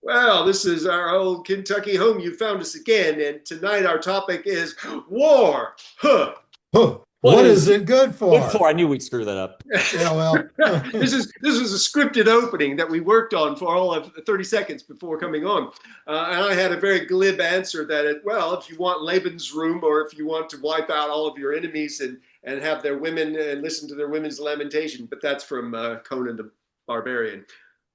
Well, this is our old Kentucky home. You found us again, and tonight our topic is war. Huh. Huh, What what is is it good good for? for? I knew we'd screw that up. Yeah, well, This is a scripted opening that we worked on for all of 30 seconds before coming on, and I had a very glib answer that well, if you want Laban's room, or if you want to wipe out all of your enemies and have their women and listen to their women's lamentation, but that's from Conan the Barbarian,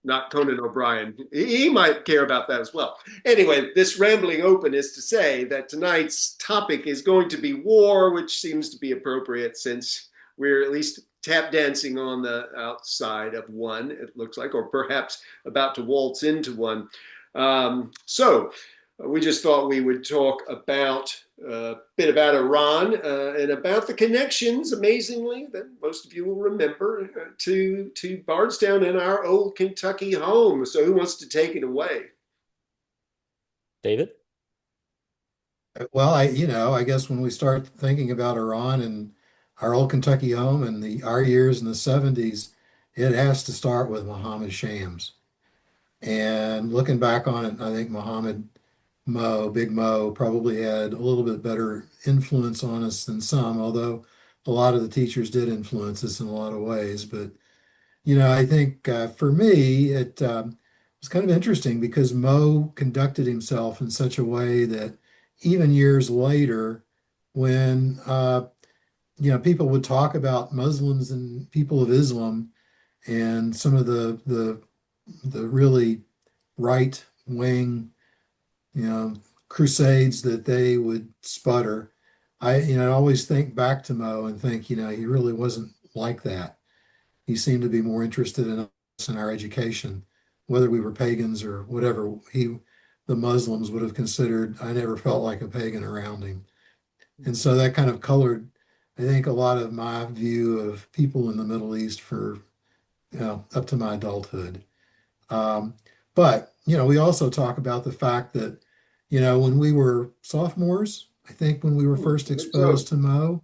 not Conan O'Brien. He might care about that as well. Anyway, this rambling open is to say that tonight's topic is going to be war, which seems to be appropriate since we're at least tap dancing on the outside of one, it looks like, or perhaps about to waltz into one. So we just thought we would talk about a bit about Iran and about the connections, amazingly, that most of you will remember to Bardstown and our old Kentucky home. So who wants to take it away? David? well, I guess when we start thinking about Iran and our old Kentucky home and our years in the 70s, it has to start with Muhammad Shams. And looking back on it, I think Big Mo, probably had a little bit better influence on us than some, although a lot of the teachers did influence us in a lot of ways. But I think for me, it was kind of interesting because Mo conducted himself in such a way that even years later, when people would talk about Muslims and people of Islam and some of the really right wing, you know, crusades that they would sputter, I always think back to Mo and think, he really wasn't like that. He seemed to be more interested in us and our education, whether we were pagans or whatever the Muslims would have considered. I never felt like a pagan around him. And so that kind of colored, I think, a lot of my view of people in the Middle East for, up to my adulthood. Um, but, we also talk about the fact that, when we were sophomores, I think when we were first I think so. exposed to Mo,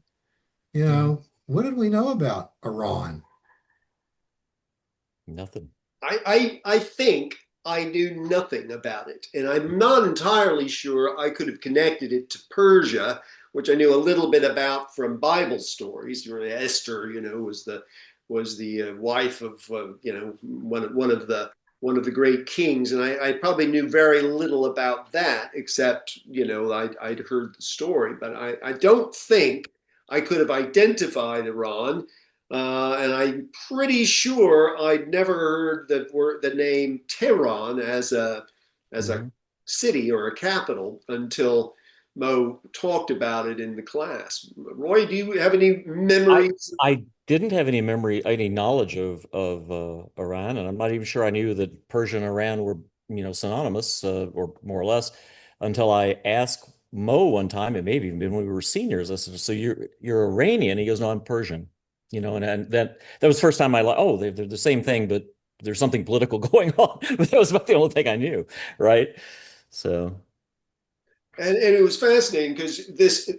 Mhm. what did we know about Iran? Nothing. I think I knew nothing about it, and I'm not entirely sure I could have connected it to Persia, which I knew a little bit about from Bible stories. Esther, was the wife of one of the great kings, and I probably knew very little about that, except I'd heard the story, but I don't think I could have identified Iran, and I'm pretty sure I'd never heard the name Tehran as a Mhm. city or a capital until Mo talked about it in the class. Roy, do you have any I memories? I didn't have any memory, any knowledge of Iran, and I'm not even sure I knew that Persia and Iran were, synonymous, or more or less, until I asked Mo one time. It may have even been when we were seniors. I said, "So you're Iranian?" He goes, "No, I'm Persian." And that was the first time I like, oh, they're the same thing, but there's something political going on. But that was about the only thing I knew, right? So, And it was fascinating because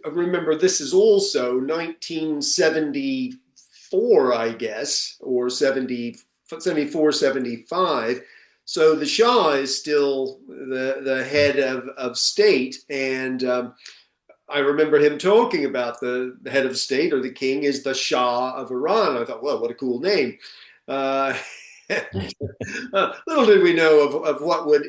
remember, this is also 1974, I guess, or 74, 75. So the Shah is still the head of state. And I remember him talking about the head of state, or the king is the Shah of Iran. I thought, well, what a cool name. Uh, little did we know of what would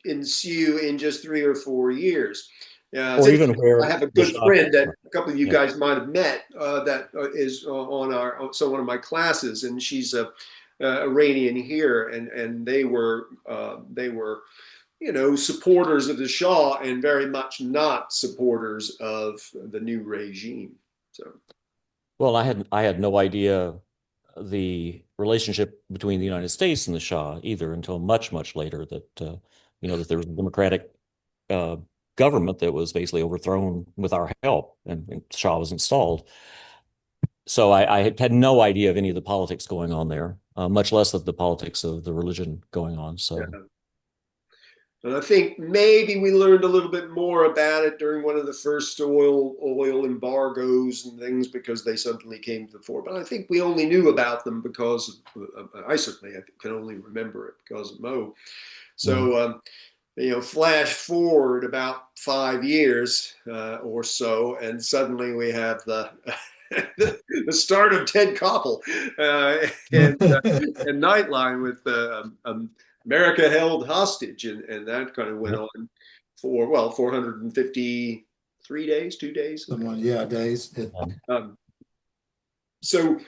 ensue in just 3 or 4 years. It's or even interesting. I where have a the good Shah friend came that from. a couple of you Yeah. guys might have met that is on one of my classes, and she's a Iranian here, and they were supporters of the Shah and very much not supporters of the new regime. So Well, I had no idea the relationship between the United States and the Shah either until much, much later that that there was a democratic uh, government that was basically overthrown with our help, and Shah was installed. So I had no idea of any of the politics going on there, much less of the politics of the religion going on. So, yeah. And I think maybe we learned a little bit more about it during one of the first oil embargoes and things because they suddenly came to the fore. But I think we only knew about them because I certainly can only remember it because of Mo. Mhm. So, flash forward about 5 years or so, and suddenly we have the the start of Ted Koppel and Nightline with America Held Hostage, and that kind of went Yep. on for 453 days, 2 days. Someone, yeah, days. Um, so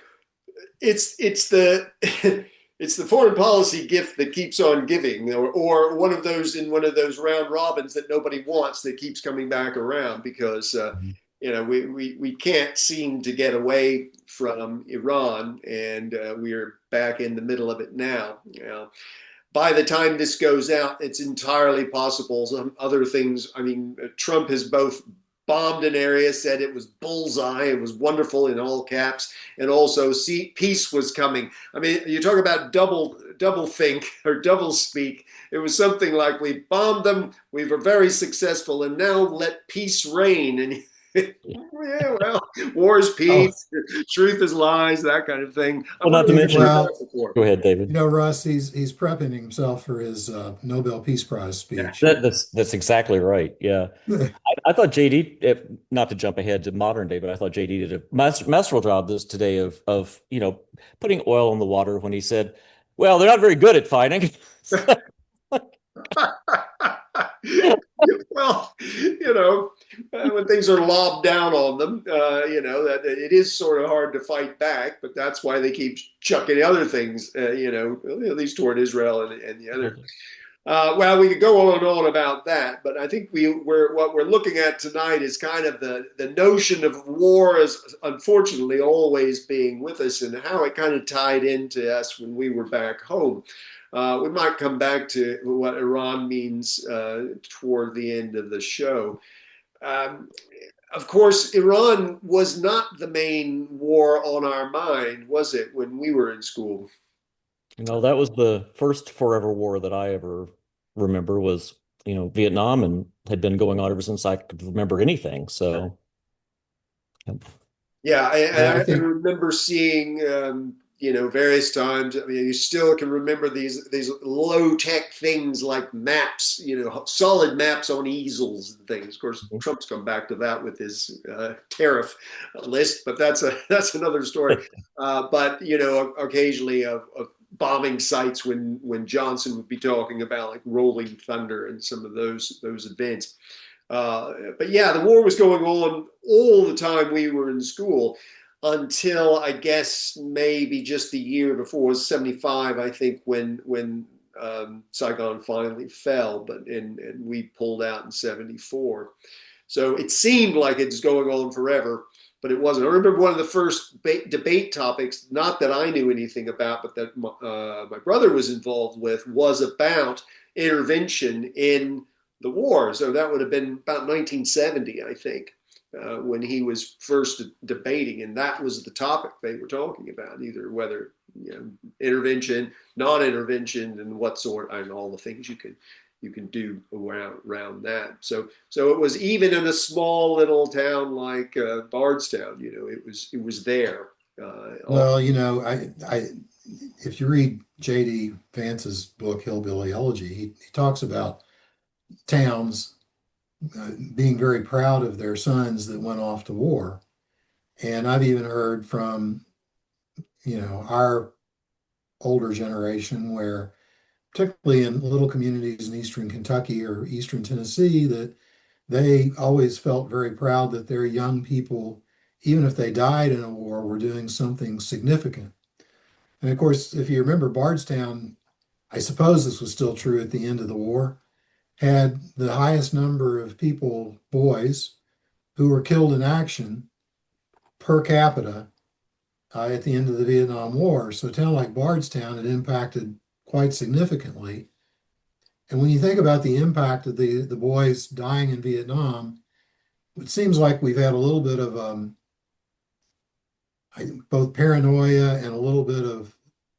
it's the it's the foreign policy gift that keeps on giving, or one of those in one of those round robins that nobody wants that keeps coming back around because we can't seem to get away from Iran, and we're back in the middle of it now. By the time this goes out, it's entirely possible some other things. I mean, Trump has both bombed an area, said it was bullseye, it was wonderful in all caps, and also see peace was coming. I mean, you talk about double think or double speak. It was something like we bombed them, we were very successful, and now let peace reign. And yeah, well, war is Oh, peace, truth is lies, that kind of thing. I well, not wonder to if you've heard mention, Well, that before. go ahead, David. Russ, he's prepping himself for his Nobel Peace Prize Yeah. speech. That's exactly right. Yeah. I thought JD, not to jump ahead to modern day, but I thought JD did a masterful job this today of putting oil in the water when he said, "Well, they're not very good at fighting." Well, when things are lobbed down on them, that it is sort of hard to fight back, but that's why they keep chucking other things, at least toward Israel and the other. Well, we could go on and on about that, but I think what we're looking at tonight is kind of the notion of war as unfortunately always being with us and how it kind of tied into us when we were back home. We might come back to what Iran means toward the end of the show. Um, of course, Iran was not the main war on our mind, was it, when we were in school? That was the first forever war that I ever remember was, Vietnam and had been going on ever since I could remember anything. So, yep. Yeah, Yeah, I I think remember seeing, various times. I mean, you still can remember these low tech things like maps, solid maps on easels and things. Of course, Trump's come back to that with his tariff list, but that's another story. But occasionally of bombing sites when Johnson would be talking about like Rolling Thunder and some of those events. But yeah, the war was going on all the time we were in school until I guess maybe just the year before 75, I think, when Saigon finally fell, and we pulled out in 74. So it seemed like it's going on forever, but it wasn't. I remember one of the first debate topics, not that I knew anything about, but that my brother was involved with, was about intervention in the war. So that would have been about 1970, I think, when he was first debating, and that was the topic they were talking about, either whether intervention, non-intervention, and what sort, and all the things you can do around that. So it was even in a small little town like Bardstown, it was there. well, I if you read J.D. Vance's book Hillbilly Elegy, he talks about towns being very proud of their sons that went off to war. And I've even heard from, our older generation where, particularly in little communities in Eastern Kentucky or Eastern Tennessee, that they always felt very proud that their young people, even if they died in a war, were doing something significant. And of course, if you remember Bardstown, I suppose this was still true at the end of the war, had the highest number of people, boys, who were killed in action per capita at the end of the Vietnam War. So a town like Bardstown had impacted quite significantly. And when you think about the impact of the boys dying in Vietnam, it seems like we've had a little bit of both paranoia and a little bit of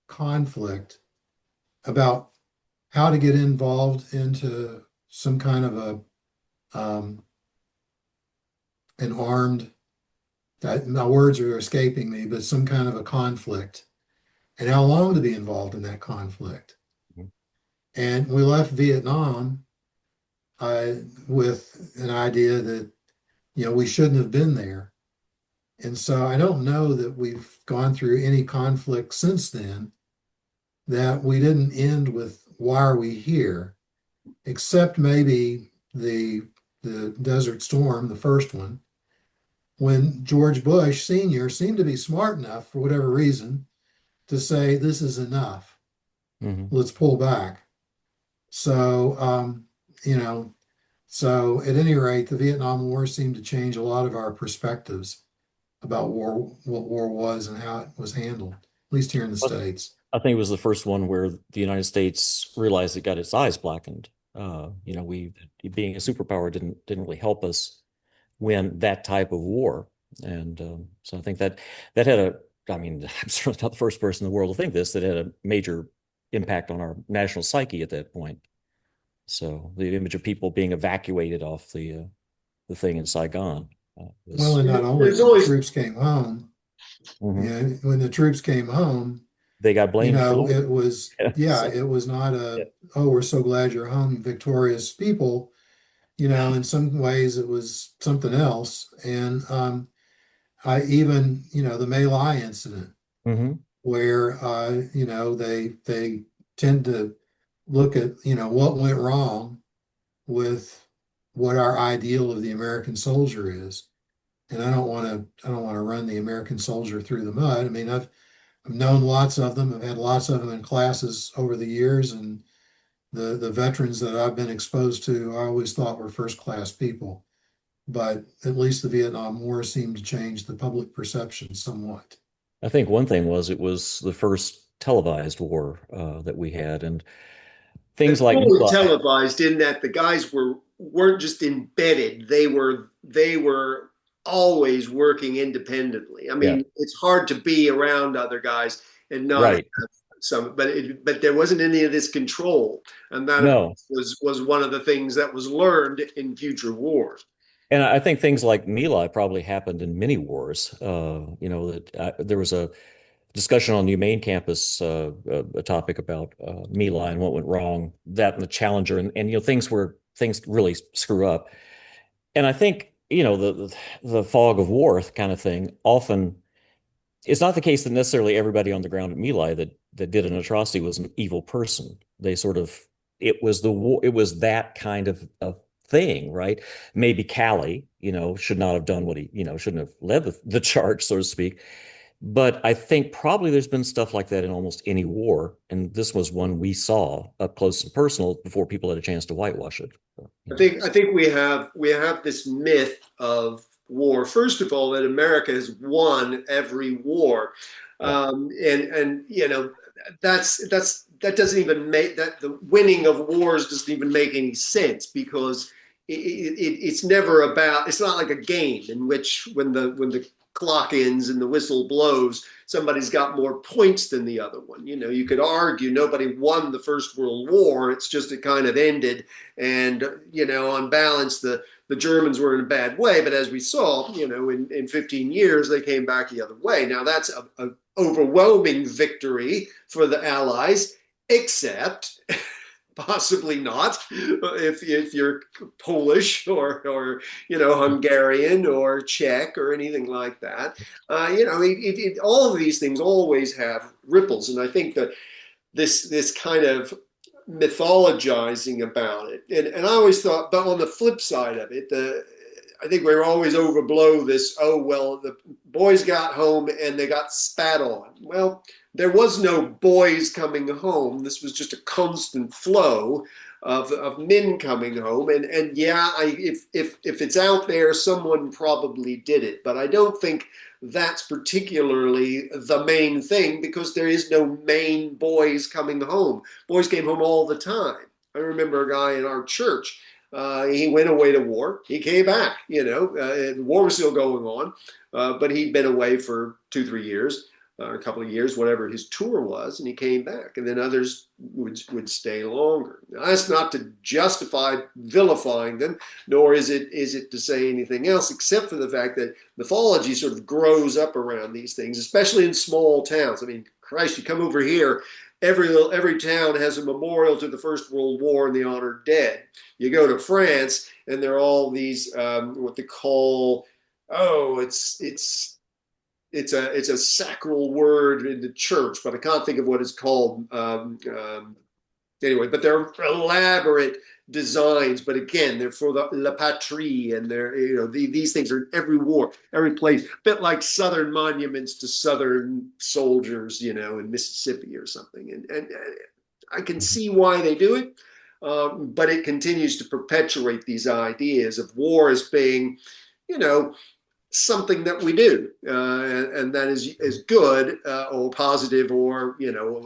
conflict about how to get involved into some kind of an armed, my words are escaping me, but some kind of a conflict, and how long to be involved in that conflict. And we left Vietnam uh, with an idea that, we shouldn't have been there. And so I don't know that we've gone through any conflict since then that we didn't end with why are we here, except maybe the Desert Storm, the first one, when George Bush Sr. seemed to be smart enough for whatever reason to say this is enough. Hmm. Let's pull back. So you know, so at any rate, the Vietnam War seemed to change a lot of our perspectives about war, what war was and how it was handled, at least here in the States. I think it was the first one where the United States realized it got its eyes blackened. We being a superpower didn't really help us win that type of war, and so I think that had a. I mean, I'm certainly not the first person in the world to think this. That had a major impact on our national psyche at that point. So the image of people being evacuated off the thing in Saigon Well, was. and not only There's when the always troops came home, Mhm. when the troops came home, They got blamed for the war. it was, Yeah, yeah, so, it was not yeah. oh, we're so glad you're home, victorious people. In some ways it was something else. And I even, the My Lai incident Hmm. where, they tend to look at, what went wrong with what our ideal of the American soldier is. And I don't want to run the American soldier through the mud. I mean, I've known lots of them. I've had lots of them in classes over the years, and the veterans that I've been exposed to, I always thought were first class people. But at least the Vietnam War seemed to change the public perception somewhat. I think one thing was it was the first televised war that we had, and things like My fully Lai. televised in that the guys weren't just embedded; they were always working independently. I Yeah, mean, it's hard to be around other guys and not right. have some, but there wasn't any of this control, and that of No, course was one of the things that was learned in future wars. and I think things like My Lai probably happened in many wars. That there was a discussion on the main campus, a topic about My Lai and what went wrong, that and the Challenger, and things where things really screw up. And I think the fog of war kind of thing often it's not the case that necessarily everybody on the ground at My Lai that did an atrocity was an evil person. They sort of it was the war, it was that kind of thing, right? Maybe Callie, should not have done what shouldn't have led the charge, so to speak. But I think probably there's been stuff like that in almost any war, and this was one we saw up close and personal before people had a chance to whitewash it. I think we have this myth of war. First of all, that America has won every war, Yeah, and that doesn't even make that the winning of wars doesn't even make any sense because it's never about. It's not like a game in which when the clock ends and the whistle blows, somebody's got more points than the other one. You could argue nobody won the First World War. It's just it kind of ended and on balance, the Germans were in a bad way. But as we saw, in 15 years, they came back the other way. Now that's a overwhelming victory for the Allies, except possibly not if you're Polish or Hungarian or Czech or anything like that. All of these things always have ripples, and I think that this kind of mythologizing about it. And I always thought, but on the flip side of it, I think we were always overblow this, oh, well, the boys got home and they got spat on. Well, there was no boys coming home. This was just a constant flow of men coming home. And yeah, if it's out there, someone probably did it. But I don't think that's particularly the main thing because there is no main boys coming home. Boys came home all the time. I remember a guy in our church. He went away to war. He came back. The war was still going on, but he'd been away for 2, 3 years, or a couple of years, whatever his tour was, and he came back. And then others would stay longer. Now, that's not to justify vilifying them, nor is it to say anything else, except for the fact that mythology sort of grows up around these things, especially in small towns. I mean, Christ, you come over here every town has a memorial to the First World War and the honored dead. You go to France, and there are all these what they call, oh, it's a sacral word in the church, but I can't think of what it's called. Anyway, but they're elaborate designs. But again, they're for the La Patrie, and they're, these things are in every war, every place. A bit like Southern monuments to Southern soldiers, in Mississippi or something. And I can see why they do it, but it continues to perpetuate these ideas of war as being, something that we do, and that is good, or positive, or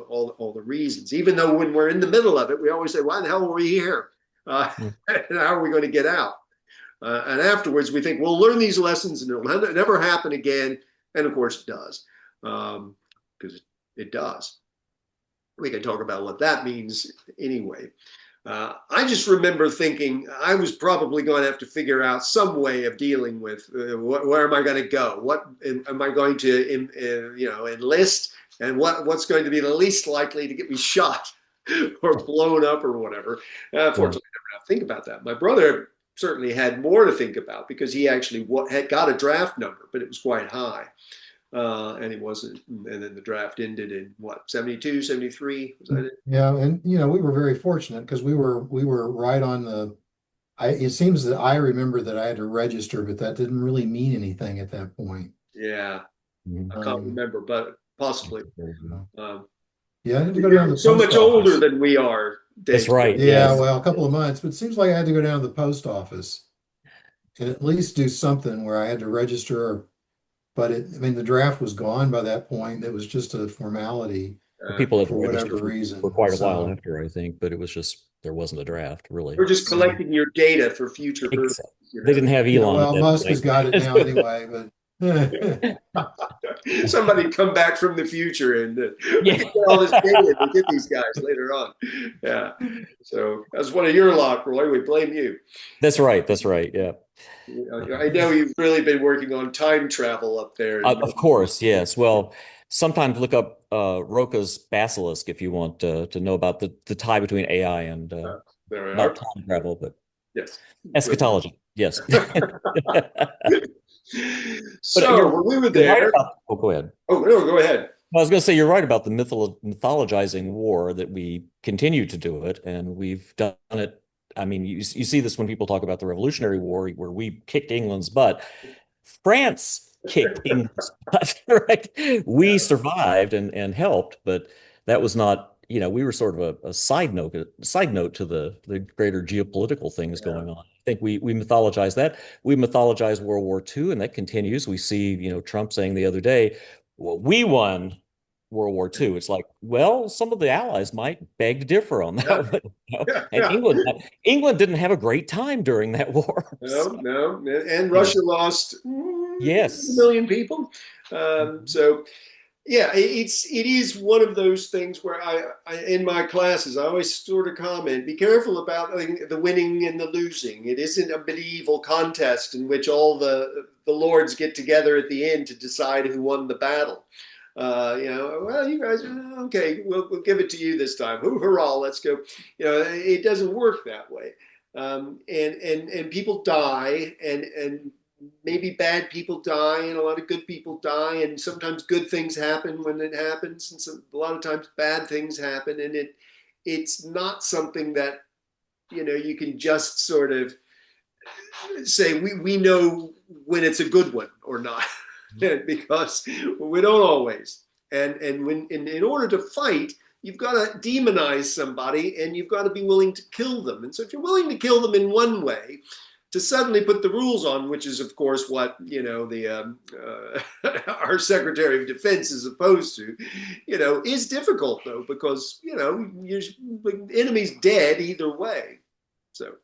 all the reasons. Even though when we're in the middle of it, we always say, "Why the hell were we here? And how are we going to get out?" And afterwards, we think we'll learn these lessons, and it'll never happen again. And of course, it does, because it does. We can talk about what that means anyway. I just remember thinking I was probably going to have to figure out some way of dealing with where am I going to go? What am I going to, enlist? And what's going to be the least likely to get me shot or blown up or whatever? Fortunately, I never have to think about that. My brother certainly had more to think about because he actually had got a draft number, but it was quite high. And he wasn't, and then the draft ended in what, 72, 73? Was that it? Yeah, and we were very fortunate because we were right on it seems that I remember that I had to register, but that didn't really mean anything at that point. Yeah, I can't Um, remember, but possibly. yeah, I had to go down to the So post much older office. than we are, That's Dave. right. Yeah, Yes. well, a couple of months, but it seems like I had to go down to the post office and at least do something where I had to register. But I mean, the draft was gone by that point. It was just a formality People have for whatever registered for reason. quite a while So, after, I think, but it was just there wasn't a draft really. We're just yeah. collecting your data for future purposes. Exactly. They didn't have Yeah, Elon at well, that Musk has point. got it now anyway, but Somebody come back from the future and Yeah. get all this data to get these guys later on. Yeah. So that's one of your lot, Roy. We blame you. That's right. That's right. Yeah. I know you've really been working on time travel up there. Of course, yes. Well, sometimes look up Roca's basilisk if you want to know about the tie between AI and There we are. not time travel, but Yes. eschatology. Yes. But So when we were you're right there, about. Oh, go ahead. oh no, go ahead. I was going to say you're right about the mythologizing war that we continue to do it, and we've done it. I mean, you see this when people talk about the Revolutionary War, where we kicked England's butt. France kicked England's butt, right? We survived and helped, but that was not, we were sort of a side note to the greater geopolitical things going on. I think we mythologize that. We mythologize World War II, and that continues. We see, Trump saying the other day, well, we won World War II. It's like, well, some of the allies might beg to differ on Yeah, that. But, yeah, and yeah. England didn't have a great time during that war. No, So, no, and you know, Russia lost a yes. million people. So yeah, it is one of those things where I in my classes I always sort of comment: be careful about the winning and the losing. It isn't a medieval contest in which all the lords get together at the end to decide who won the battle. Well, you guys, okay, we'll give it to you this time. Hurrah, let's go. It doesn't work that way. And people die, and maybe bad people die, and a lot of good people die, and sometimes good things happen when it happens, and a lot of times bad things happen, and it's not something that you can just sort of say we know when it's a good one or not. Because we don't always. And when in order to fight, you've got to demonize somebody, and you've got to be willing to kill them. And so if you're willing to kill them in one way, to suddenly put the rules on, which is of course what our Secretary of Defense is opposed to, is difficult though, because the enemy's dead either way. So.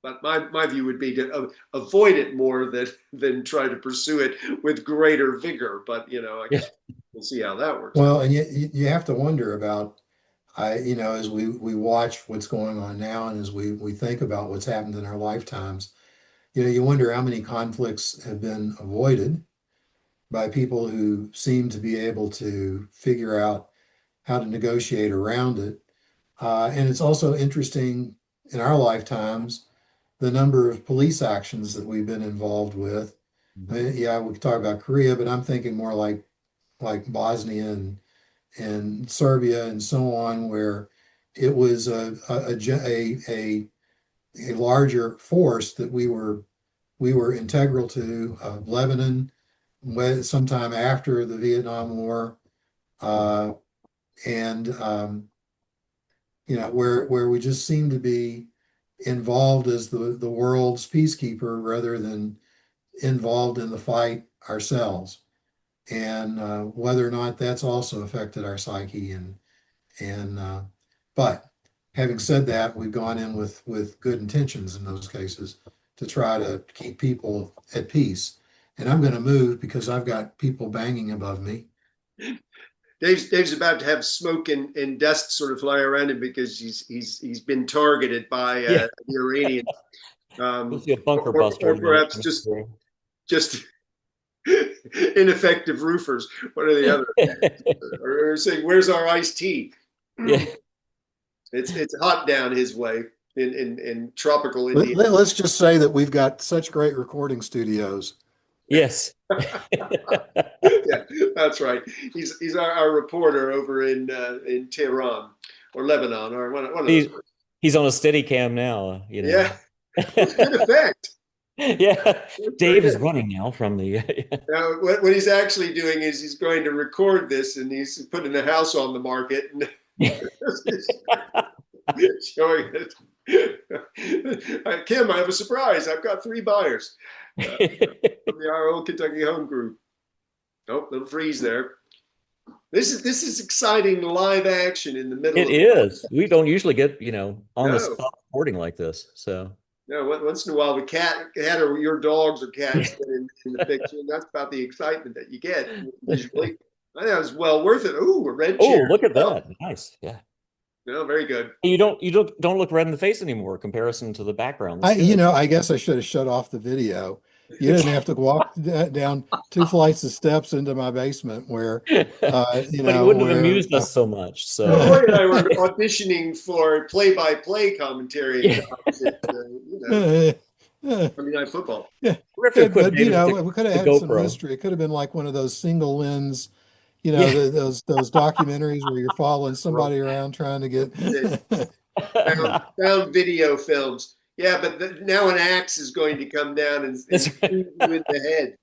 But my view would be to avoid it more than try to pursue it with greater vigor. But I guess we'll see how that works out. well, and you have to wonder about as we watch what's going on now, and as we think about what's happened in our lifetimes, you wonder how many conflicts have been avoided by people who seem to be able to figure out how to negotiate around it. And it's also interesting in our lifetimes the number of police actions that we've been involved with. I Mhm. mean, yeah, we could talk about Korea, but I'm thinking more like Bosnia and Serbia and so on, where it was a larger force that we were integral to. Lebanon, sometime after the Vietnam War, uh, and where we just seem to be involved as the world's peacekeeper rather than involved in the fight ourselves. And whether or not that's also affected our psyche, and but having said that, we've gone in with good intentions in those cases to try to keep people at peace. And I'm going to move because I've got people banging above me. Dave's about to have smoke and dust sort of fly around him because he's been targeted by Yeah, the Iranians, we'll see a bunker buster or now perhaps coming through. just ineffective roofers. One or the other, or saying, "Where's our iced tea?" Yeah. It's hot down his way in tropical India. Let's just say that we've got such great recording studios. Yes. Yeah, that's right. He's our reporter over in Tehran or Lebanon or one of those. He's he's on a steady cam now, you Yeah, know. with good effect. Yeah. Very Dave is good. running now from the Now, what he's actually doing is he's going to record this and he's putting a house on the market and showing it. Kim, I have a surprise. I've got 3 buyers from our old Kentucky Home Group. Oh, little freeze there. This is exciting live action in the middle It of is. We don't usually get, on the no. spot reporting like this. So No, once in a while, the cat or your dogs or cats get in the picture, and that's about the excitement that you get visually. I think it was well worth it. Ooh, a red Oh, chair. look at Oh, that. Nice. Yeah. no, very good. You don't look red in the face anymore comparison to the background. That's good. I guess I should have shut off the video. You didn't have to walk down 2 flights of steps into my basement where, But he wouldn't have amused us so much. Well, So Roy and I were auditioning for play-by-play commentary yeah. jobs at, yeah, Monday Night Football. We have to equip but David with we could have the had some GoPro. mystery. It could have been like one of those single lens, Yeah. those documentaries where you're following somebody around trying to get. Found video films. Yeah, but now an axe is going to come down and That's shoot right. you in the head.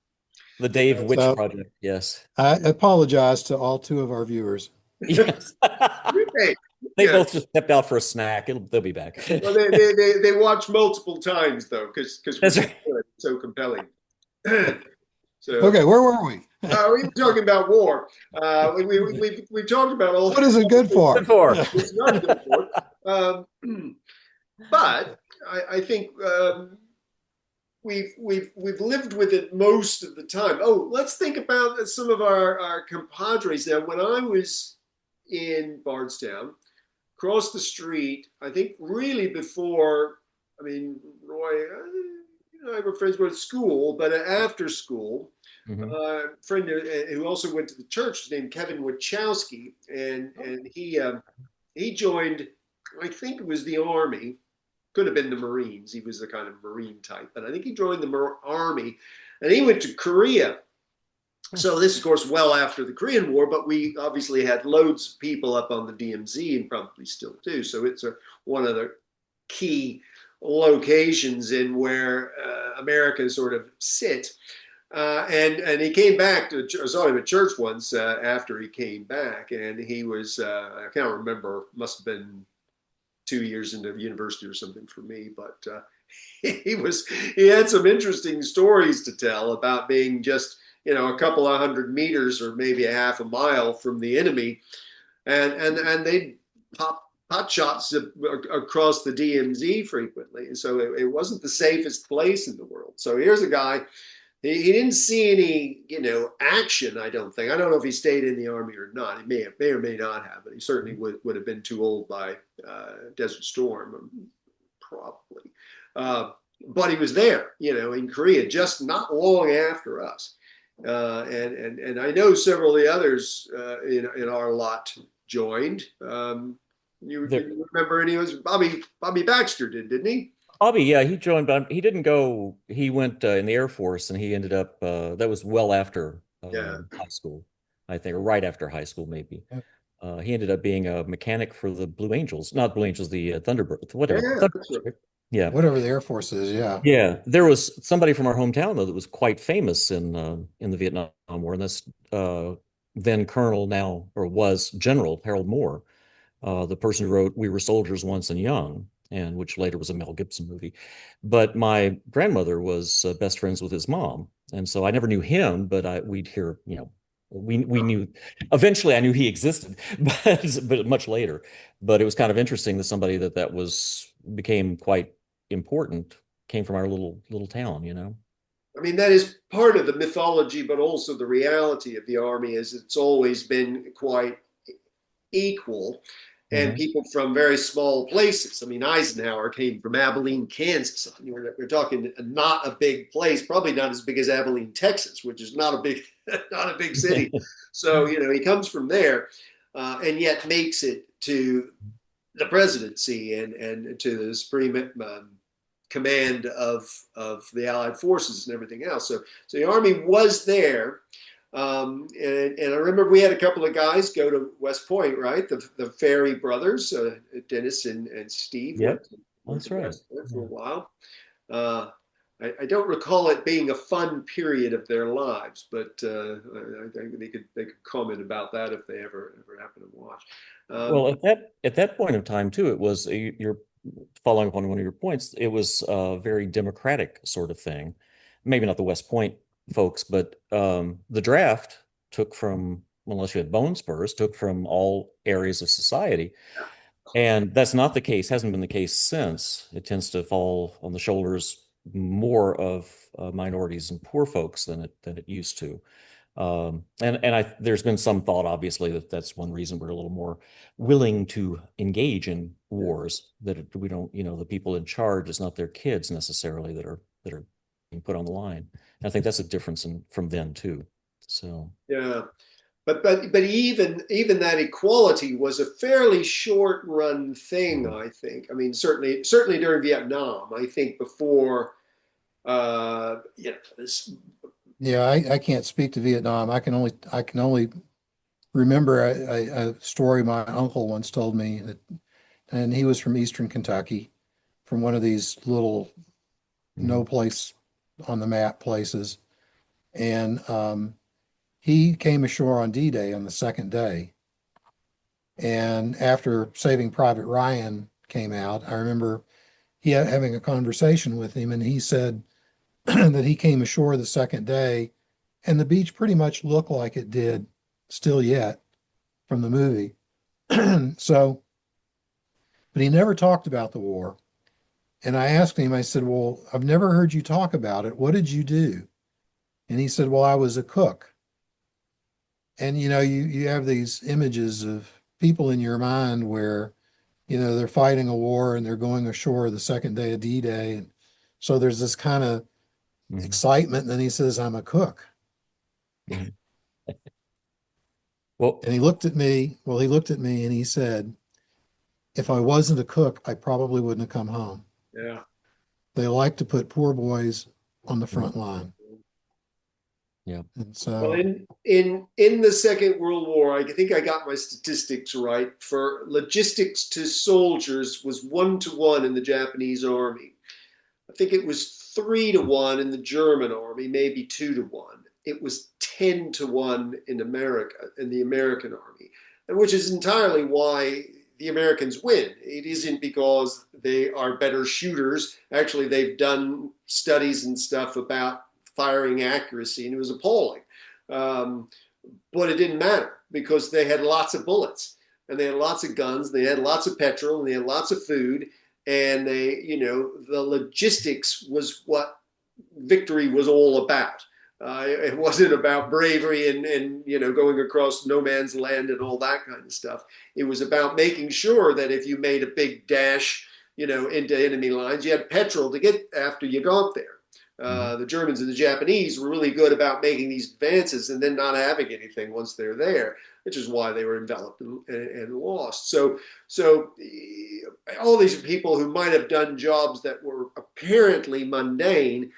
The Dave Witch So Project. Yes. I apologize to all 2 of our viewers. Yes. Hey, They yeah. both just stepped out for a snack. They'll be back. Well, they watch multiple times though, because we're That's so right. good, so compelling. So Okay, where were we? we were talking about war. We talked about all What is it good Good for? for. it's not good for. But I think we've lived with it most of the time. Oh, let's think about some of our compadres now. When I was in Bardstown, across the street, I think really before, I mean, Roy, I were friends with school, but after school, Mhm. friend who also went to the church named Kevin Wachowski, and he joined, I think it was the Army, could have been the Marines. He was the kind of Marine type, but I think he joined the Army, and he went to Korea. So this, of course, well after the Korean War, but we obviously had loads of people up on the DMZ and probably still do. So it's one of the key locations in where Americans sort of sit. And he came back to, I saw him at church once after he came back, and he was, I can't remember, must have been 2 years into university or something for me, but he had some interesting stories to tell about being just a couple of 100 meters or maybe a half a mile from the enemy, and they pop pot shots across the DMZ frequently, and so it wasn't the safest place in the world. So here's a guy. He didn't see any, action. I don't think. I don't know if he stayed in the Army or not. He may or may not have, but he certainly would have been too old by Desert Storm, probably. But he was there, in Korea, just not long after us. And I know several of the others in our lot joined. There, You remember any of us? Bobby Baxter didn't he? Bobby, yeah, he joined, but he didn't go. He went in the Air Force, and he ended up. That was well after Yeah, high school, I think, or right after high school, maybe. Yeah. He ended up being a mechanic for the Blue Angels, not Blue Angels, the Thunderbirds, whatever. yeah, that's Thunderbirds, right. right? Yeah, Whatever the Air Force is, yeah. yeah. There was somebody from our hometown though that was quite famous in the Vietnam War, and that's then Colonel now or was General Harold Moore, the person who wrote "We Were Soldiers Once and Young," and which later was a Mel Gibson movie. But my grandmother was best friends with his mom, and so I never knew him, but we'd hear, we knew. Eventually, I knew he existed, but much later. But it was kind of interesting that somebody that was became quite important came from our little town, you know. I mean, that is part of the mythology, but also the reality of the Army is it's always been quite equal, and Hmm. people from very small places. I mean, Eisenhower came from Abilene, Kansas. We're talking not a big place, probably not as big as Abilene, Texas, which is not a big not a big city. So he comes from there, and yet makes it to the presidency and to the supreme command of the Allied forces and everything else. So the Army was there. And I remember we had a couple of guys go to West Point, right? The Ferry brothers, Dennis and Steve Yep, went that's to right. West Point for a Yeah. while. Uh, I don't recall it being a fun period of their lives, but I think they could comment about that if they ever happen to watch. Well, Um, at that point of time too, it was you're following up on one of your points. It was a very democratic sort of thing. Maybe not the West Point folks, but the draft took from, unless you had bone spurs, took from all areas of society. And that's not the case, hasn't been the case since. It tends to fall on the shoulders more of minorities and poor folks than it used to. And there's been some thought, obviously, that that's one reason we're a little more willing to engage in wars. We don't, the people in charge, it's not their kids necessarily that are being put on the line. And I think that's a difference from then too. So yeah. But even that equality was a fairly short run thing, I think. I mean, certainly during Vietnam. I think before this. Yeah, I can't speak to Vietnam. I can only remember a story my uncle once told me that, and he was from Eastern Kentucky, from one of these little no mhm. place on the map places, and he came ashore on D-Day on the second day. And after Saving Private Ryan came out, I remember having a conversation with him, and he said that he came ashore the second day, and the beach pretty much looked like it did still yet from the movie. So, but he never talked about the war. And I asked him, I said, "Well, I've never heard you talk about it. What did you do?" And he said, "Well, I was a cook." And you have these images of people in your mind where, they're fighting a war and they're going ashore the second day of D-Day. And so there's this kind of Mhm. excitement. And then he says, "I'm a cook." Mhm. Well, And he looked at me. Well, he looked at me and he said, "If I wasn't a cook, I probably wouldn't have come home." Yeah. They like to put poor boys on the mhm. front line. Yeah. And Well, so, in the Second World War, I think I got my statistics right. For logistics to soldiers was 1-to-1 in the Japanese army. I think it was 3-to-1 in the German army, maybe 2-to-1. It was 10-to-1 in America, in the American army, and which is entirely why the Americans win. It isn't because they are better shooters. Actually, they've done studies and stuff about firing accuracy, and it was appalling. Um, but it didn't matter because they had lots of bullets and they had lots of guns, they had lots of petrol, and they had lots of food, and the logistics was what victory was all about. It wasn't about bravery and going across no man's land and all that kind of stuff. It was about making sure that if you made a big dash, into enemy lines, you had petrol to get after you got there. Mhm. The Germans and the Japanese were really good about making these advances and then not having anything once they're there, which is why they were enveloped and lost. So all these people who might have done jobs that were apparently mundane,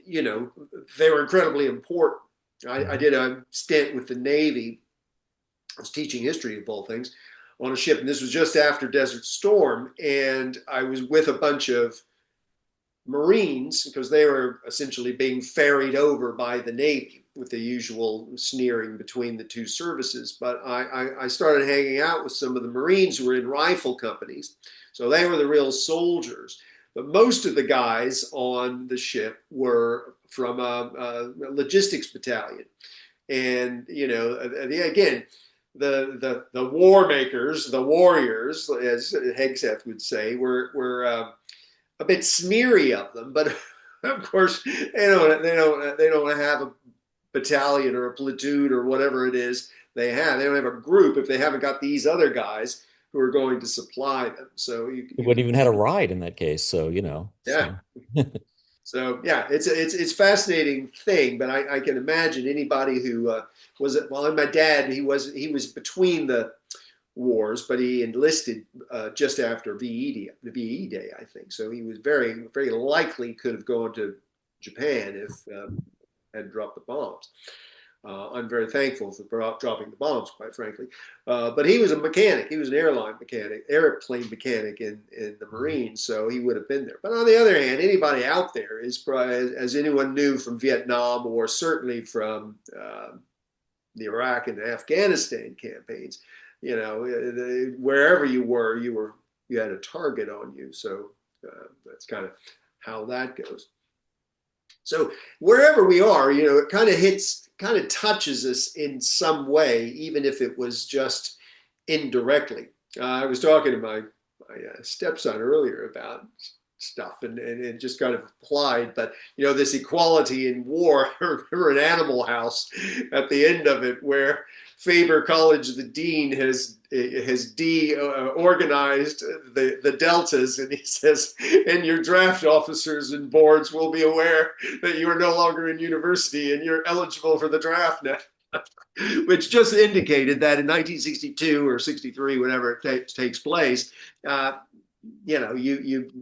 you know, they were incredibly important. I Mhm. did a stint with the Navy. I was teaching history of all things on a ship, and this was just after Desert Storm, and I was with a bunch of Marines because they were essentially being ferried over by the Navy with the usual sneering between the two services. But I started hanging out with some of the Marines who were in rifle companies. So they were the real soldiers. But most of the guys on the ship were from a logistics battalion. And, you know, again, the war makers, the warriors, as Hegseth would say, were a bit smeary of them, but of course they don't have a battalion or a platoon or whatever it is they have. They don't have a group if they haven't got these other guys who are going to supply them. So It you wouldn't can even had a ride in that case, so yeah. so. So yeah, it's fascinating thing, but I can imagine anybody who was well, and my dad he was between the wars, but he enlisted just after the VE Day, I think. So he was very likely could have gone to Japan if had dropped the bombs. I'm very thankful for dropping the bombs, quite frankly. But he was a mechanic. He was an airline mechanic, airplane mechanic in the Marines, so he would have been there. But on the other hand, anybody out there is probably, as anyone knew from Vietnam or certainly from the Iraq and Afghanistan campaigns, you know, wherever you had a target on you. So that's kind of how that goes. So wherever we are, you know, it kind of touches us in some way, even if it was just indirectly. I was talking to my stepson earlier about stuff and just kind of applied, but you know, this equality in war or an Animal House at the end of it, where Faber College, the dean, has de-organized the deltas, and he says, and your draft officers and boards will be aware that you are no longer in university and you're eligible for the draft now. Which just indicated that in 1962 or 63, whenever it takes place, uh, you know,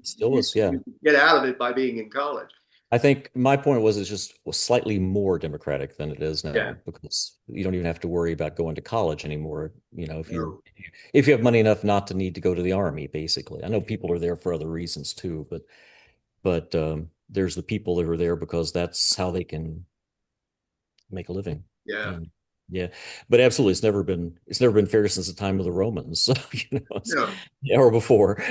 Still was, yeah. you get out of it by being in college. I think my point was it's just was slightly more democratic than it is Yeah. now because you don't even have to worry about going to college anymore. You know, No. if you have money enough not to need to go to the army, basically. I know people are there for other reasons too, but there's the people that are there because that's how they can make a living. Yeah. And yeah, but absolutely, it's never been fair since the time of the Romans. So No. yeah, or before.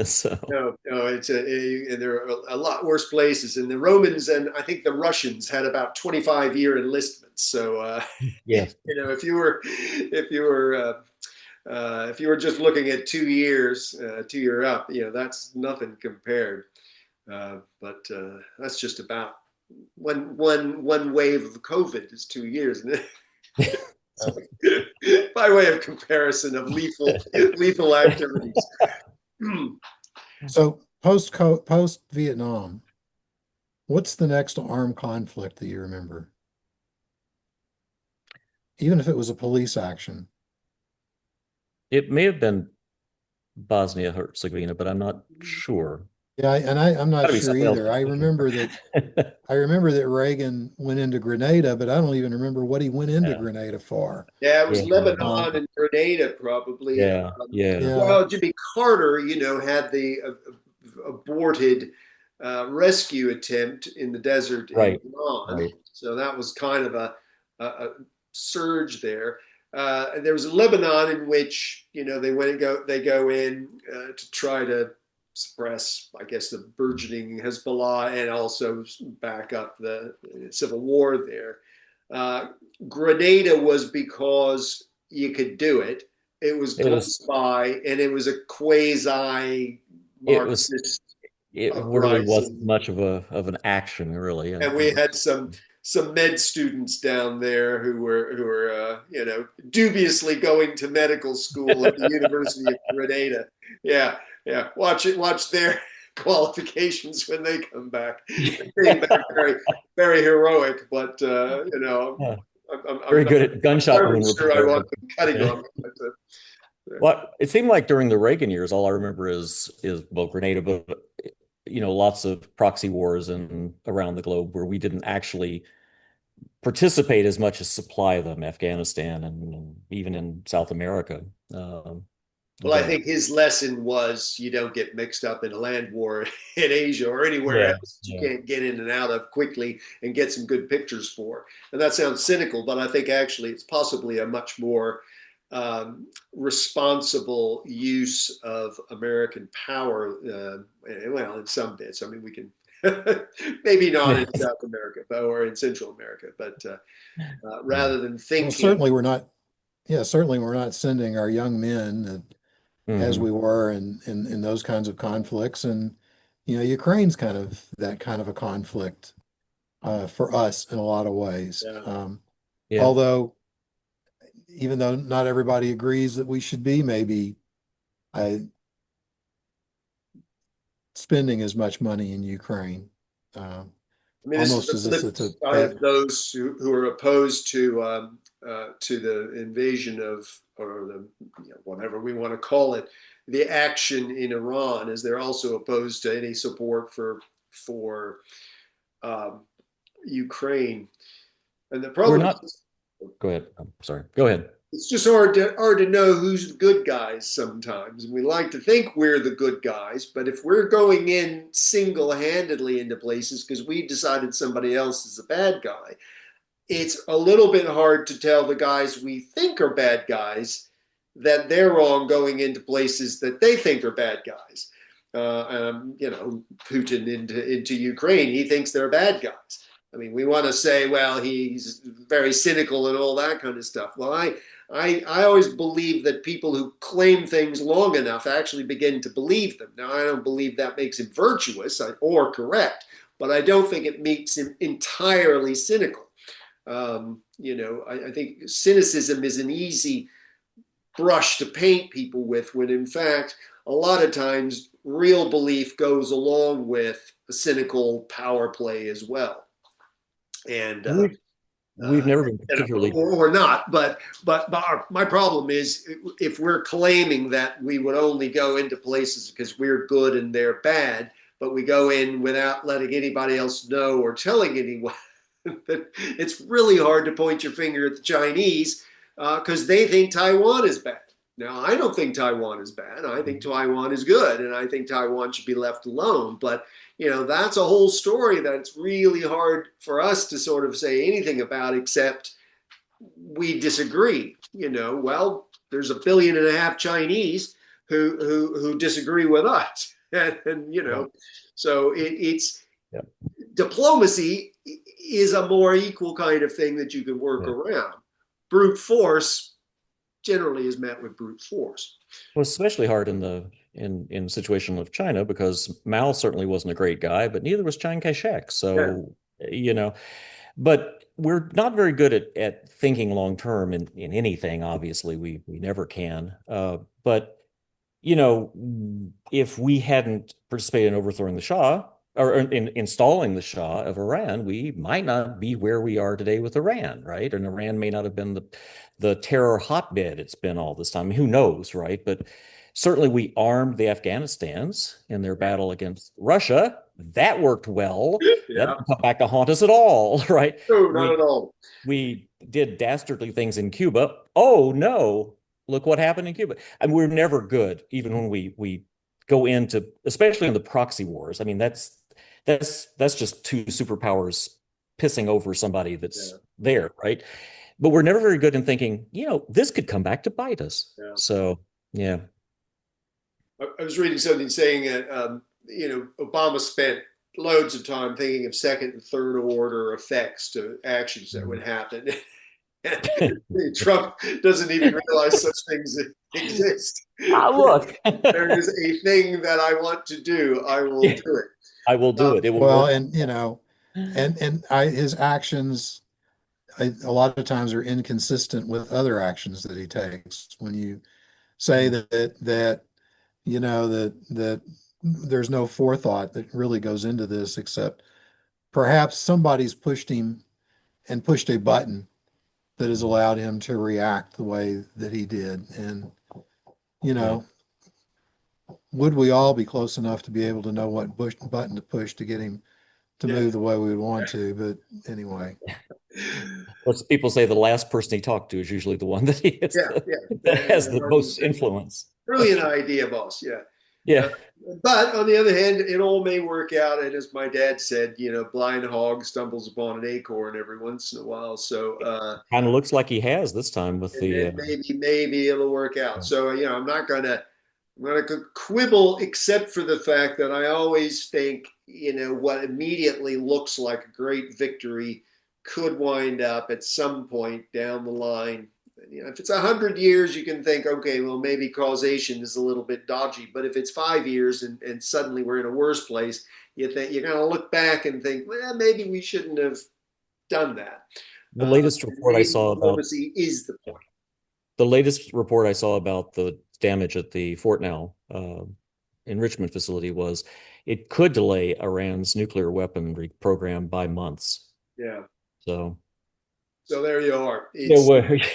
So No. And there are a lot worse places. And the Romans and I think the Russians had about 25-year enlistments. So you yeah, know, if you were just looking at 2 years, 2 year up, you know, that's nothing compared. But that's just about one wave of COVID is 2 years. So, by way of comparison of lethal activities. So post Vietnam, what's the next armed conflict that you remember? Even if it was a police action. it may have been Bosnia Herzegovina, but I'm not sure. Yeah, I'm not Gotta be sure something else either. for sure. I remember that Reagan went into Grenada, but I don't even remember what he went into Yeah, Grenada for. Yeah, it was yeah, Lebanon and Grenada probably. yeah, yeah. Yeah, Well, Jimmy Carter, you know, had the aborted rescue attempt in the desert in Right, Iran. right. So that was kind of a surge there. And there was Lebanon in which you know they go in to try to suppress, I guess, the burgeoning Hezbollah and also back up the civil war there. Uh, Grenada was because you could do it. It was It was, close by, and it was a quasi it was, Marxist it really wasn't uprising. much of an action, really. And we had some med students down there who were you know, dubiously going to medical school at the University of Grenada. Yeah, yeah. Watch their qualifications when they come back. They came back very, very heroic, but Yeah. I'm Very not good at gunshot entirely wound sure I repair, want but them cutting yeah. on me. Well, it seemed like during the Reagan years, all I remember is well, Grenada, but lots of proxy wars and around the globe where we didn't actually participate as much as supply them, Afghanistan and even in South America. Well, I But think his lesson was you don't get mixed up in a land war in Asia or anywhere yeah, else that you yeah, can't get in and out of quickly and get some good pictures for. And that sounds cynical, but I think actually it's possibly a much more responsible use of American power. Well, in some bits. I mean, we can maybe not yeah. in South America or in Central America, but rather than Well, thinking, certainly we're not, yeah, certainly we're not sending our young men as Hmm. we were in those kinds of conflicts. And, Ukraine's kind of that kind of a conflict for us in a lot of ways. yeah, Yeah. Although, even though not everybody agrees that we should be maybe uh, spending as much money in Ukraine, uh, I mean, this is almost the as if flip it's a side of those who are opposed to the invasion of, or the, whatever we want to call it, the action in Iran, is they're also opposed to any support for um, Ukraine. And the We're problem not. is, Go ahead. I'm sorry. Go ahead. it's just hard to know who's the good guys sometimes. And we like to think we're the good guys, but if we're going in single-handedly into places because we decided somebody else is a bad guy, it's a little bit hard to tell the guys we think are bad guys that they're wrong going into places that they think are bad guys. Putin into Ukraine, he thinks they're bad guys. I mean, we want to say, well, he's very cynical and all that kind of stuff. Well, I always believe that people who claim things long enough actually begin to believe them. Now, I don't believe that makes him virtuous or correct, but I don't think it makes him entirely cynical. I think cynicism is an easy brush to paint people with, when in fact, a lot of times real belief goes along with a cynical power play as well. And We've never been particularly. or not, but my problem is if we're claiming that we would only go into places because we're good and they're bad, but we go in without letting anybody else know or telling anyone, it's really hard to point your finger at the Chinese because they think Taiwan is bad. Now, I don't think Taiwan is bad. I think Taiwan is good, and I think Taiwan should be left alone. But that's a whole story that it's really hard for us to sort of say anything about, except we disagree. Well, there's 1.5 billion Chinese who disagree with us, Yeah, so it's yeah, diplomacy is a more equal kind of thing that you can work yeah. around. Brute force generally is met with brute force. Well, especially hard in the situation of China because Mao certainly wasn't a great guy, but neither was Chiang Kai-shek. Yeah. So, but we're not very good at thinking long term in anything. Obviously, we never can. But if we hadn't participated in overthrowing the Shah or in installing the Shah of Iran, we might not be where we are today with Iran, right? And Iran may not have been the terror hotbed it's been all this time. I mean, who knows, right? But certainly we armed the Afghanistans in their battle against Russia. That worked well. That Yeah. didn't come back to haunt us at all, right? No, not We at all. we did dastardly things in Cuba. Oh no, look what happened in Cuba. I mean, we're never good, even when we go into, especially in the proxy wars. I mean, that's just two superpowers pissing over somebody Yeah. that's there, right? But we're never very good in thinking, this could come back to bite us. Yeah. So, yeah. I was reading something saying that Obama spent loads of time thinking of second and third order effects to actions that would happen. Trump doesn't even realize such things exist. Ah, look. There is a thing that I want to do. I will do it. I will do it. It will well, work. and his actions a lot of times are inconsistent with other actions that he takes. When you say that that there's no forethought that really goes into this, except perhaps somebody's pushed him and pushed a button that has allowed him to react the way that he did. And, you Yeah. know, would we all be close enough to be able to know what button to push to get him to Yeah. move the way we would want to? But anyway, Let's people say the last person he talked to is usually the one that he is Yeah, yeah. that has the most influence. Brilliant idea, boss. Yeah. Yeah. Uh, but on the other hand, it all may work out. And as my dad said, blind hog stumbles upon an acorn every once in a while. So, Kind of looks like he has this time with and the then maybe it'll work out. So, I'm not gonna quibble, except for the fact that I always think, what immediately looks like a great victory could wind up at some point down the line. If it's 100 years, you can think, okay, well, maybe causation is a little bit dodgy. But if it's 5 years and suddenly we're in a worse place, you're going to look back and think, well, maybe we shouldn't have done that. the latest report I Maybe saw about diplomacy is the point. the latest report I saw about the damage at the Fort Now enrichment facility was it could delay Iran's nuclear weaponry program by months. Yeah. So, So there you are. yeah,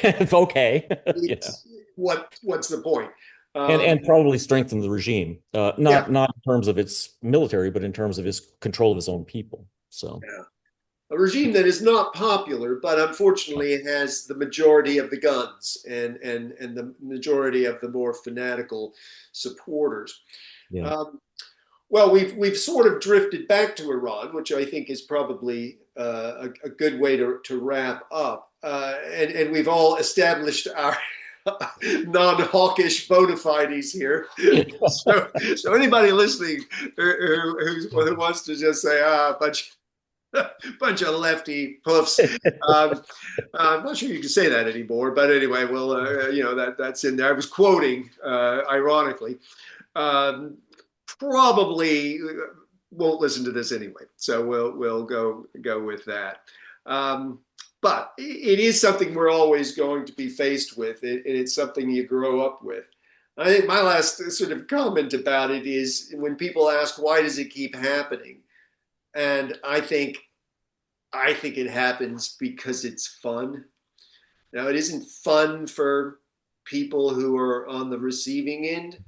It's okay. it's what's the point? And probably strengthen the regime, Yeah. not in terms of its military, but in terms of his control of his own people. So, Yeah. A regime that is not popular, but unfortunately has the majority of the guns and the majority of the more fanatical supporters. yeah. Um, well, we've sort of drifted back to Iran, which I think is probably a good way to wrap up. And we've all established our non-hawkish bona fides here. So anybody listening who wants to just say, bunch of lefty puffs. I'm not sure you can say that anymore, but anyway, well, that's in there. I was quoting, ironically. Probably won't listen to this anyway, so we'll go with that. But it is something we're always going to be faced with. It's something you grow up with. I think my last sort of comment about it is when people ask, why does it keep happening? And I think it happens because it's fun. Now, it isn't fun for people who are on the receiving end,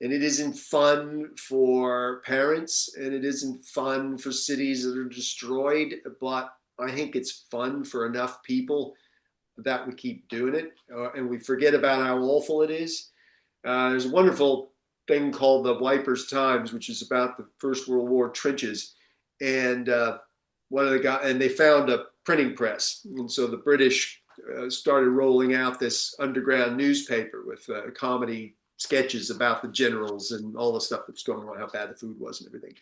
and it isn't fun for parents, and it isn't fun for cities that are destroyed, but I think it's fun for enough people that we keep doing it, and we forget about how awful it is. There's a wonderful thing called the Wipers Times, which is about the First World War trenches, and one of the guys, and they found a printing press, and so the British started rolling out this underground newspaper with comedy sketches about the generals and all the stuff that's going on, how bad the food was and everything.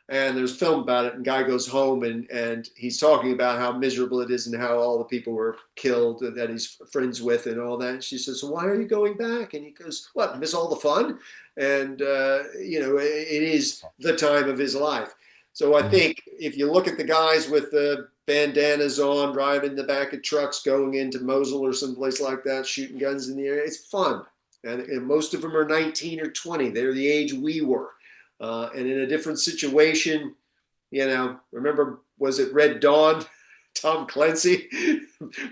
And there's a film about it, and guy goes home and he's talking about how miserable it is and how all the people were killed that he's friends with and all that. And she says, so why are you going back? And he goes, what, miss all the fun? And, it is the time of his life. So I think if you look at the guys with the bandanas on, driving the back of trucks, going into Mosul or someplace like that, shooting guns in the air, it's fun. And most of them are 19 or 20. They're the age we were. And in a different situation, remember, was it Red Dawn? Tom Clancy.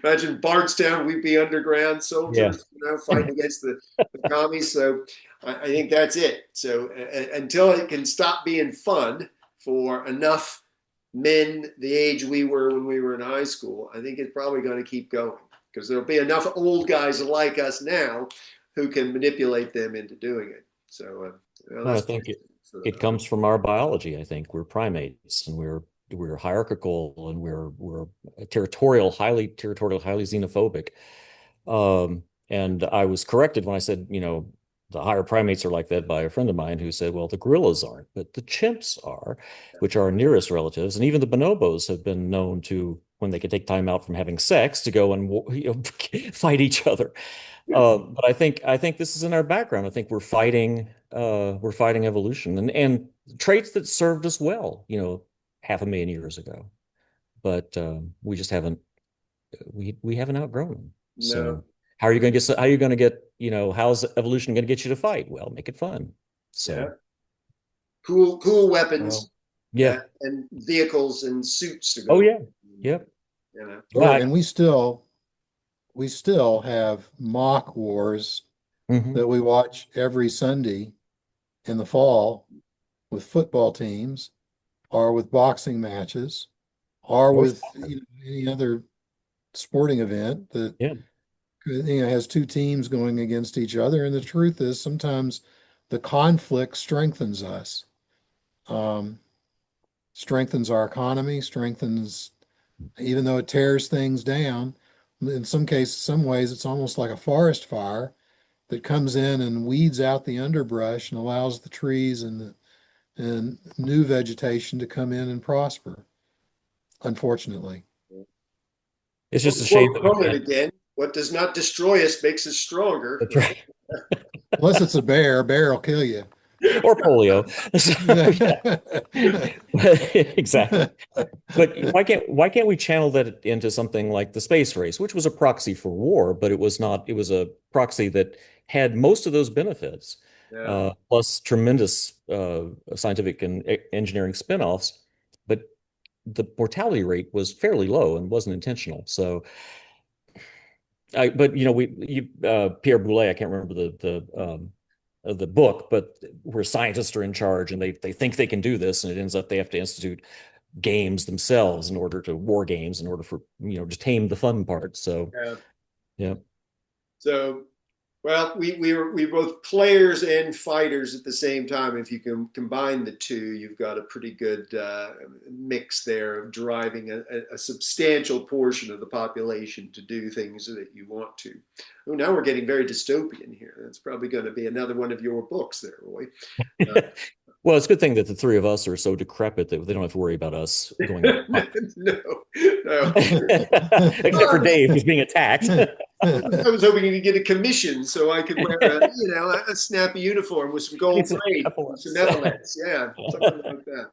Imagine Bardstown, we'd be underground soldiers, fighting against the commies. So I think that's it. So until it can stop being fun for enough men the age we were when we were in high school, I think it's probably going to keep going because there'll be enough old guys like us now who can manipulate them into doing it. So I think it comes from our biology. I think we're primates and we're hierarchical and we're territorial, highly xenophobic. And I was corrected when I said, the higher primates are like that by a friend of mine who said, well, the gorillas aren't, but the chimps are, which are our nearest relatives. And even the bonobos have been known to, when they can take time out from having sex, to go and fight each other. But I think this is in our background. I think we're fighting evolution and traits that served us well, 500,000 years ago. But we just haven't we haven't outgrown them. no. So How are you going to get, how are you going to get, how's evolution going to get you to fight? Well, make it fun. Yeah. So, Cool Well, weapons yeah. and vehicles and suits to Oh, go. yeah. Yep. You know. Yeah. sure. And we still have mock wars Mhm. that we watch every Sunday in the fall with football teams or with boxing matches or Most with any other sporting event that Yeah. has two teams going against each other. And the truth is sometimes the conflict strengthens us, um, strengthens our economy, strengthens, even though it tears things down. In some cases, some ways, it's almost like a forest fire that comes in and weeds out the underbrush and allows the trees and new vegetation to come in and prosper, unfortunately. It's Or just a shame quote that we Conan can't. again, what does not destroy us makes us stronger, That's right? right. Unless it's a bear will kill you. Or polio. Exactly. But why can't we channel that into something like the space race, which was a proxy for war, but it was not, it was a proxy that had most of those benefits, Yeah. plus tremendous scientific and engineering spin-offs, but the mortality rate was fairly low and wasn't intentional. So but Pierre Boulez, I can't remember the book, but where scientists are in charge and they think they can do this, and it ends up they have to institute games themselves in order to war games in order for to tame the fun part. So Yeah. yeah, So, well, we were both players and fighters at the same time. If you can combine the two, you've got a pretty good mix there of driving a substantial portion of the population to do things that you want to. Oh, now we're getting very dystopian here. That's probably going to be another one of your books there, Roy. Uh, well, it's a good thing that the three of us are so decrepit that they don't have to worry about us going out. no, no. Except for Dave, who's being attacked. I was hoping to get a commission so I could wear a snappy uniform with some gold It's an braid and some epaulets. epaulets. Yeah, something like that.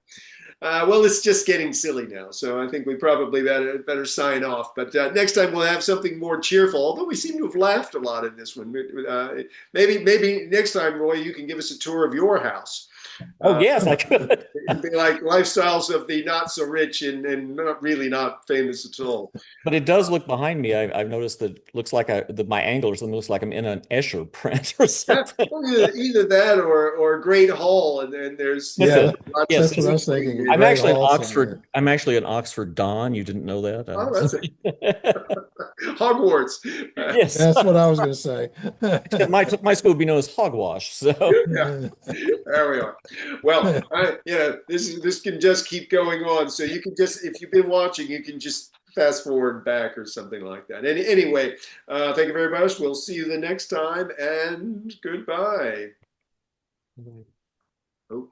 Well, it's just getting silly now, so I think we probably better sign off. But next time we'll have something more cheerful. Although we seem to have laughed a lot in this one. Maybe next time, Roy, you can give us a tour of your house. Oh Uh, yes, I could. it'd be like lifestyles of the not so rich and not really not famous at all. But it does look behind me. I've noticed that it looks like my angle or something looks like I'm in an Escher print or Yeah, something. well, either that or a great hall, and then there's That's Yeah, it. lots of Yes, that's what I it's, was thinking. A I'm great actually an hall Oxford. somewhere. I'm actually an Oxford Don. You didn't know that? oh, that's it. Hogwarts. Yes, That's what I was going to say. except my school would be known as Hogwash. So Yeah, there we are. Well, this can just keep going on. So you can just, if you've been watching, you can just fast forward back or something like that. Anyway, thank you very much. We'll see you the next time, and goodbye. Oh.